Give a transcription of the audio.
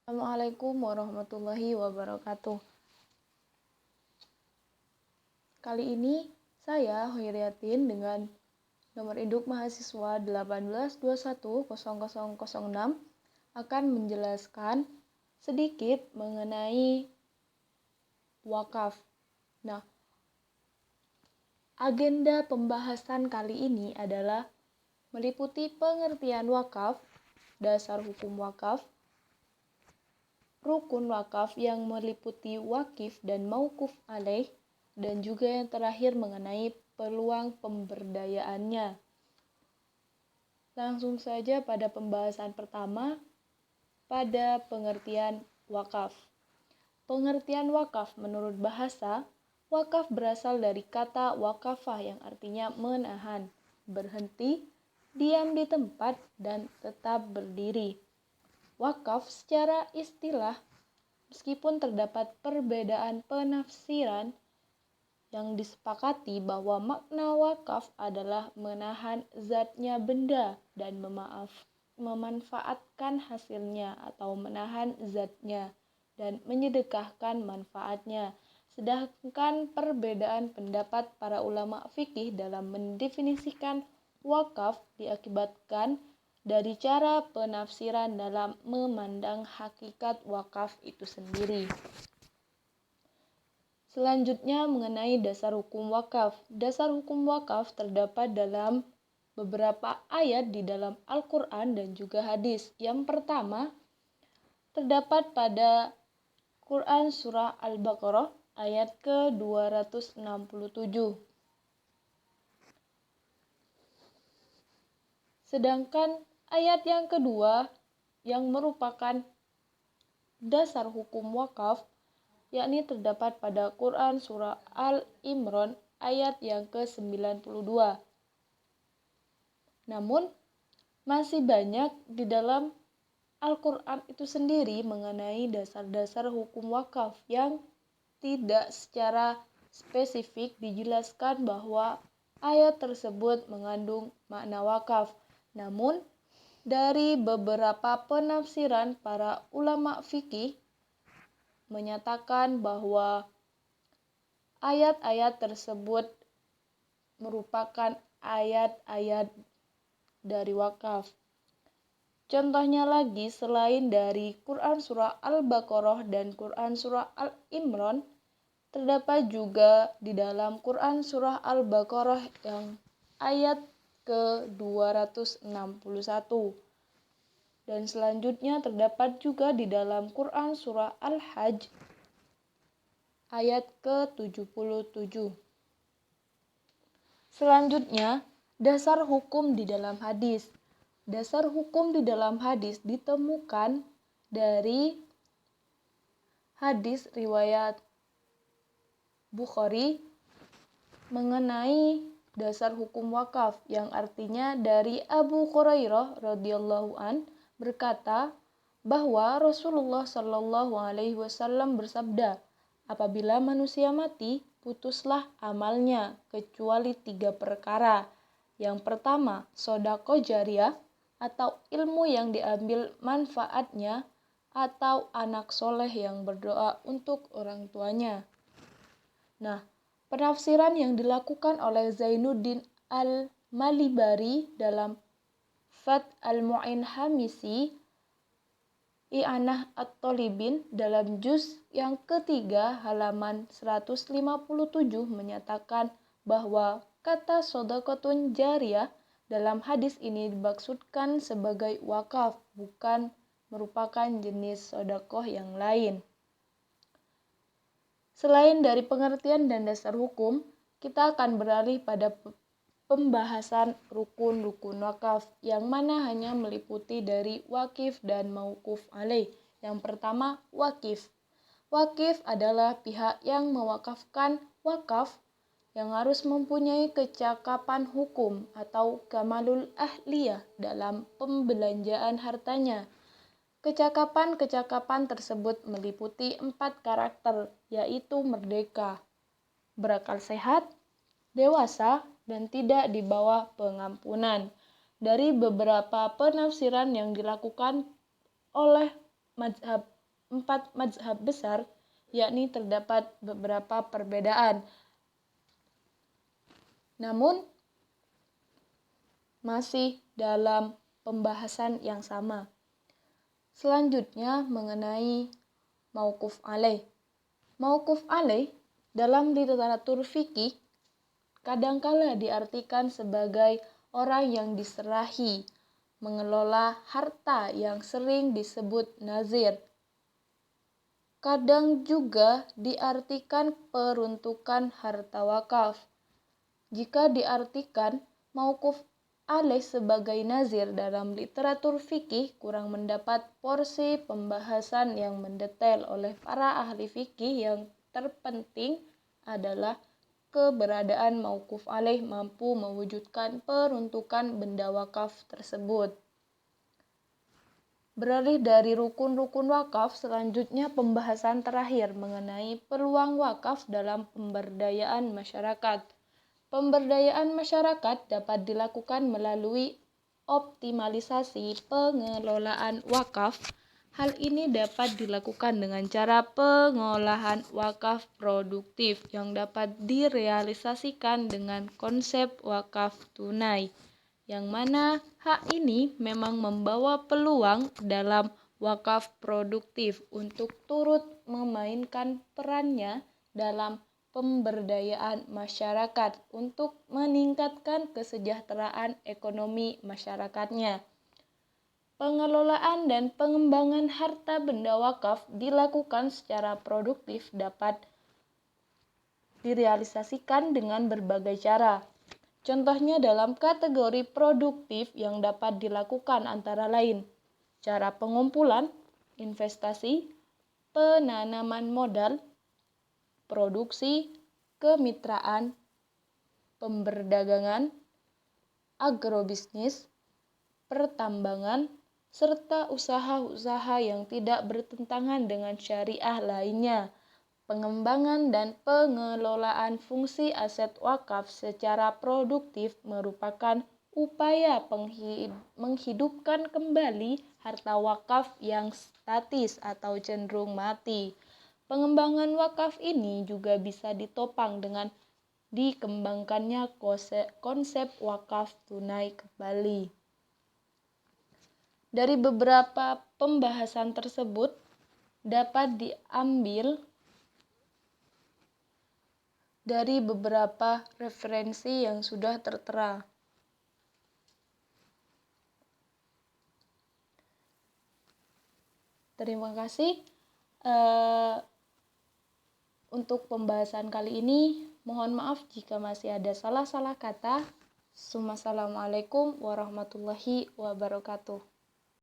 Assalamualaikum warahmatullahi wabarakatuh. Kali ini saya Hoiriatin dengan nomor induk mahasiswa 18210006 akan menjelaskan sedikit mengenai wakaf. Nah, agenda pembahasan kali ini adalah meliputi pengertian wakaf, dasar hukum wakaf, rukun wakaf yang meliputi wakif dan mauquf alaih, dan juga yang terakhir mengenai peluang pemberdayaannya. Langsung saja pada pembahasan pertama, pada pengertian wakaf. Pengertian wakaf menurut bahasa, wakaf berasal dari kata wakafah yang artinya menahan, berhenti, diam di tempat, dan tetap berdiri. Wakaf secara istilah, meskipun terdapat perbedaan penafsiran, yang disepakati bahwa makna wakaf adalah menahan zatnya benda dan memanfaatkan hasilnya atau menahan zatnya dan menyedekahkan manfaatnya. Sedangkan perbedaan pendapat para ulama fikih dalam mendefinisikan wakaf diakibatkan dari cara penafsiran dalam memandang hakikat wakaf itu sendiri. Selanjutnya mengenai dasar hukum wakaf. Dasar hukum wakaf terdapat dalam beberapa ayat di dalam Al-Quran dan juga hadis. Yang pertama, terdapat pada Quran Surah Al-Baqarah ayat ke-267. Sedangkan ayat yang kedua yang merupakan dasar hukum wakaf yakni terdapat pada Quran Surah Al-Imran ayat yang ke-92. Namun, masih banyak di dalam Al-Quran itu sendiri mengenai dasar-dasar hukum wakaf yang tidak secara spesifik dijelaskan bahwa ayat tersebut mengandung makna wakaf. Namun, dari beberapa penafsiran para ulama fikih menyatakan bahwa ayat-ayat tersebut merupakan ayat-ayat dari wakaf. Contohnya lagi, selain dari Quran Surah Al-Baqarah dan Quran Surah Al-Imran, terdapat juga di dalam Quran Surah Al-Baqarah yang ayat ke-261. Dan selanjutnya terdapat juga di dalam Quran Surah Al-Hajj ayat ke-77. Selanjutnya, dasar hukum di dalam hadis. Dasar hukum di dalam hadis ditemukan dari hadis riwayat Bukhari mengenai dasar hukum wakaf yang artinya dari Abu Hurairah radhiyallahu an berkata bahwa Rasulullah Shallallahu alaihi wasallam bersabda, apabila manusia mati, putuslah amalnya kecuali 3 perkara. Yang pertama, sodaqah jariyah atau ilmu yang diambil manfaatnya, atau anak soleh yang berdoa untuk orang tuanya. Nah, penafsiran yang dilakukan oleh Zainuddin Al-Malibari dalam Fath Al-Mu'in Hamisi I'anah At-Thalibin dalam juz yang ketiga halaman 157 menyatakan bahwa kata sodaqatun jariyah dalam hadis ini dimaksudkan sebagai wakaf, bukan merupakan jenis sedekah yang lain. Selain dari pengertian dan dasar hukum, kita akan beralih pada pembahasan rukun-rukun wakaf, yang mana hanya meliputi dari wakif dan mauquf alaih. Yang pertama, wakif. Wakif adalah pihak yang mewakafkan wakaf yang harus mempunyai kecakapan hukum atau kamalul ahliyah dalam pembelanjaan hartanya. Kecakapan-kecakapan tersebut meliputi 4 karakter, yaitu merdeka, berakal sehat, dewasa, dan tidak di bawah pengampunan. Dari beberapa penafsiran yang dilakukan oleh mazhab empat mazhab besar, yakni terdapat beberapa perbedaan. Namun, masih dalam pembahasan yang sama. Selanjutnya mengenai mauquf alaih. Mauquf alaih dalam literatur fikih kadangkala diartikan sebagai orang yang diserahi mengelola harta yang sering disebut nazir. Kadang juga diartikan peruntukan harta wakaf. Jika diartikan mauquf alaih sebagai nazir dalam literatur fikih kurang mendapat porsi pembahasan yang mendetail oleh para ahli fikih. Yang terpenting adalah keberadaan mauquf alaih mampu mewujudkan peruntukan benda wakaf tersebut. Beralih dari rukun-rukun wakaf, selanjutnya pembahasan terakhir mengenai peluang wakaf dalam pemberdayaan masyarakat. Pemberdayaan masyarakat dapat dilakukan melalui optimalisasi pengelolaan wakaf. Hal ini dapat dilakukan dengan cara pengolahan wakaf produktif yang dapat direalisasikan dengan konsep wakaf tunai, yang mana hak ini memang membawa peluang dalam wakaf produktif untuk turut memainkan perannya dalam pemberdayaan masyarakat untuk meningkatkan kesejahteraan ekonomi masyarakatnya. Pengelolaan dan pengembangan harta benda wakaf dilakukan secara produktif dapat direalisasikan dengan berbagai cara. Contohnya dalam kategori produktif yang dapat dilakukan antara lain cara pengumpulan, investasi, penanaman modal, produksi, kemitraan, pemberdagangan, agrobisnis, pertambangan, serta usaha-usaha yang tidak bertentangan dengan syariah lainnya. Pengembangan dan pengelolaan fungsi aset wakaf secara produktif merupakan upaya menghidupkan kembali harta wakaf yang statis atau cenderung mati. Pengembangan wakaf ini juga bisa ditopang dengan dikembangkannya konsep wakaf tunai kembali. Dari beberapa pembahasan tersebut dapat diambil dari beberapa referensi yang sudah tertera. Terima kasih. Untuk pembahasan kali ini, mohon maaf jika masih ada salah-salah kata. Assalamualaikum warahmatullahi wabarakatuh.